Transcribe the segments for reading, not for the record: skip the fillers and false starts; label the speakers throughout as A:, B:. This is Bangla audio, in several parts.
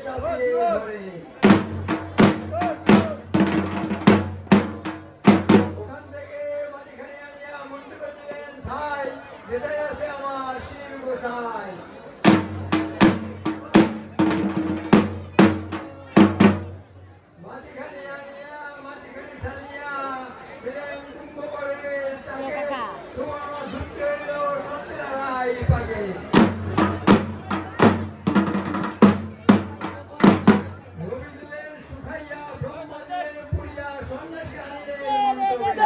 A: চাপিয়ে ধরে ওখান থেকে মাটিখানি আনিয়া মণ্ডপে দিলেন ঠাই, যেটাই আছে আমার শিব গোসাই। মাটিখানি আনিয়া মাটিখানি সারিয়া দিলেন কুম্ভ করে চাকে, সুবর্ণ ধুত্র এলো সত্যনারায় পাকে। রবি দিলেন শুকাইয়া, ব্রহ্ম দিলেন পুড়িয়া, সন্ন্যাসী আনিলেন মন্ত্র।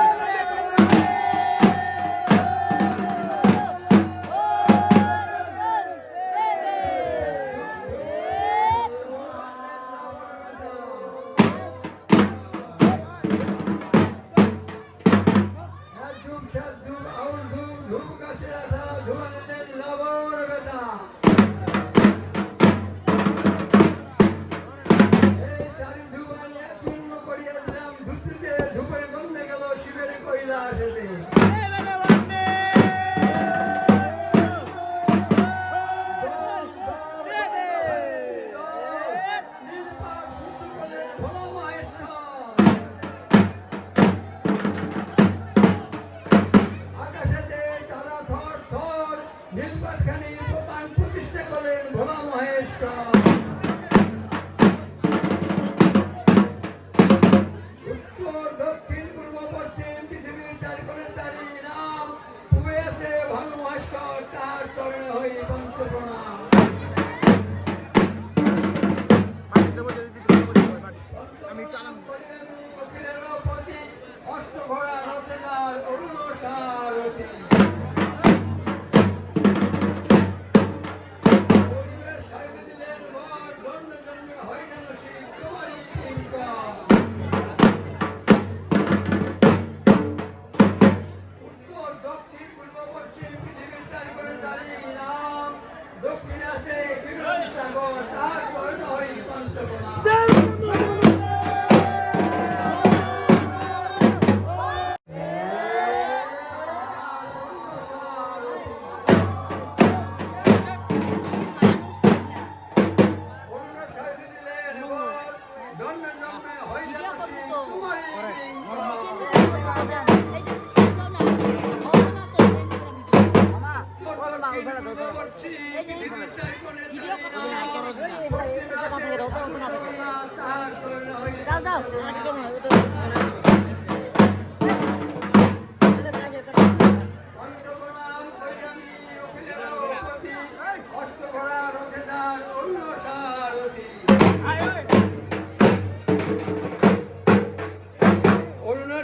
A: প্রতিষ্ঠা করলেন ভোলা মহেশ্বর। উত্তর দক্ষিণ পূর্ব পশ্চিম পৃথিবীর চারিকোণে চারি নাম উবে আছে ভানু মহেশ্বর, তার চরণে হই পঞ্চ প্রণাম। অষ্টঘোড়া রথেদার অরুণ সারথী। দক্ষিণ আছে বিরোধী সাগর, তার বর্ণ হই পঞ্চকোণা।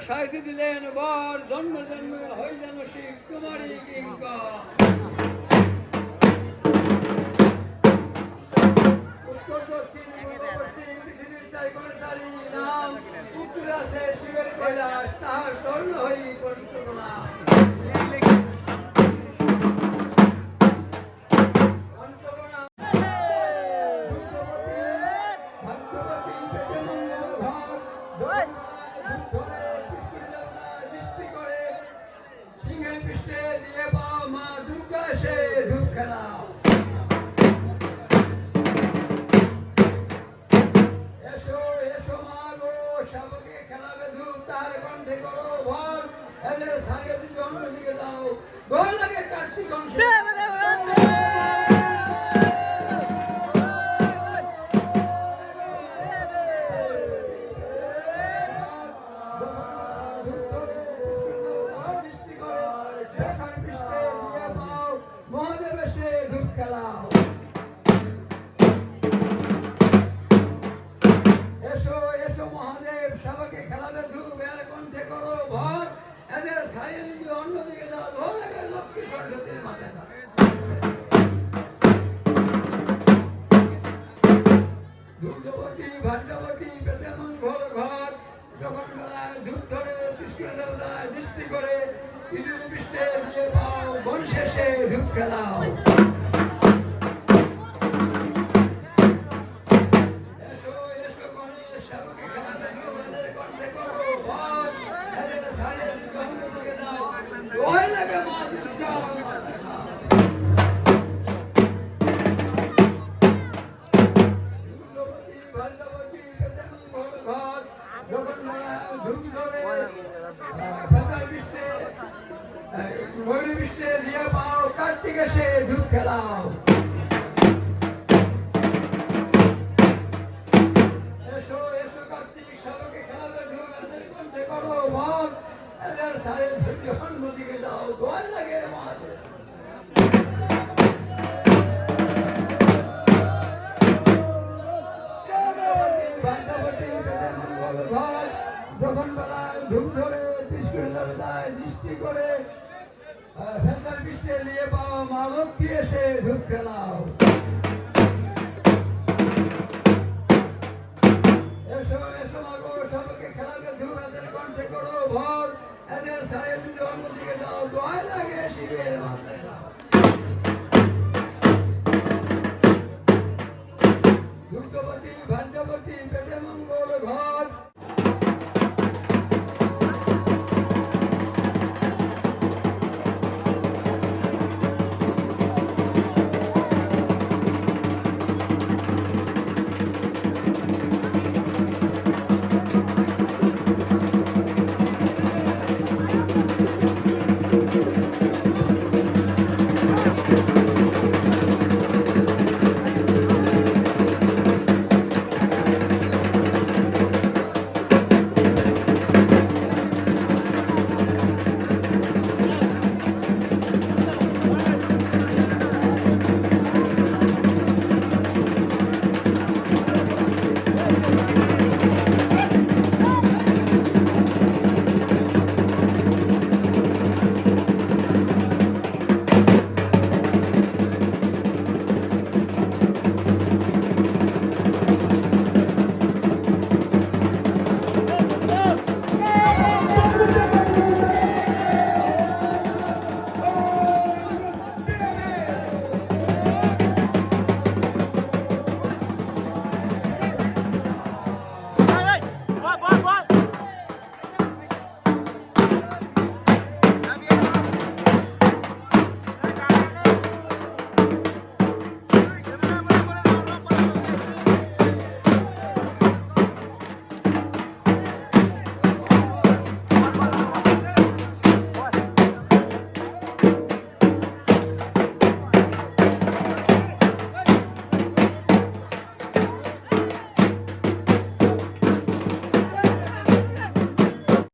A: সাহিত্য দিলেন বর, জন্ম জন্ম হই যেন শিব কুমারী কিঙ্কর। উত্তর দক্ষিণ পূর্ব পশ্চিম পৃথিবীর চারিকোণে চারি নাম উত্তরে আছে শিবের কৈলাস, তাহার স্বর্ণ হই পঞ্চকোণা। ভাগ্যবতী বেতেমন ঘর ঘর যখন বেলায় ধূপ ধরে কৃষ্ণ দেবতায় দৃষ্টি করে পৃথিবী পৃষ্ঠে দিয়ে পাও বন শেষে ধূপ খেলাও। এসো এসো গণেশ সেবকে খেলাতে গণেশের কণ্ঠে করো ভর, এদের সারিয়ে গন্ধ থেকে দাও ওই লাগে মা দুর্গা। কার্তিক এসে ধূপ খেলাও। এসো এসো কার্তিক, সবাইকে খেলাবে ধূপ, এদের কণ্ঠে করো মন, এদের সারে যখন নদীকে যাও দোয়ার লাগে মহাদেব। যখন বেলায় ধূপ ধরে দৃষ্টি করে ফেসার বৃষ্টি নিয়ে পাও মা লক্ষ্মী এসে ধূপ খেলাও। এসো এসো মাগো, সবাইকে খেলাবে ধূপ, এদের কণ্ঠে করো ভর, এদের সারে যদি অন্যদিকে যাও দোয়ায় লাগে শিবের মাথায় যাও। দুর্গাবতী ভাগ্যবতী পেটে মঙ্গল ঘর,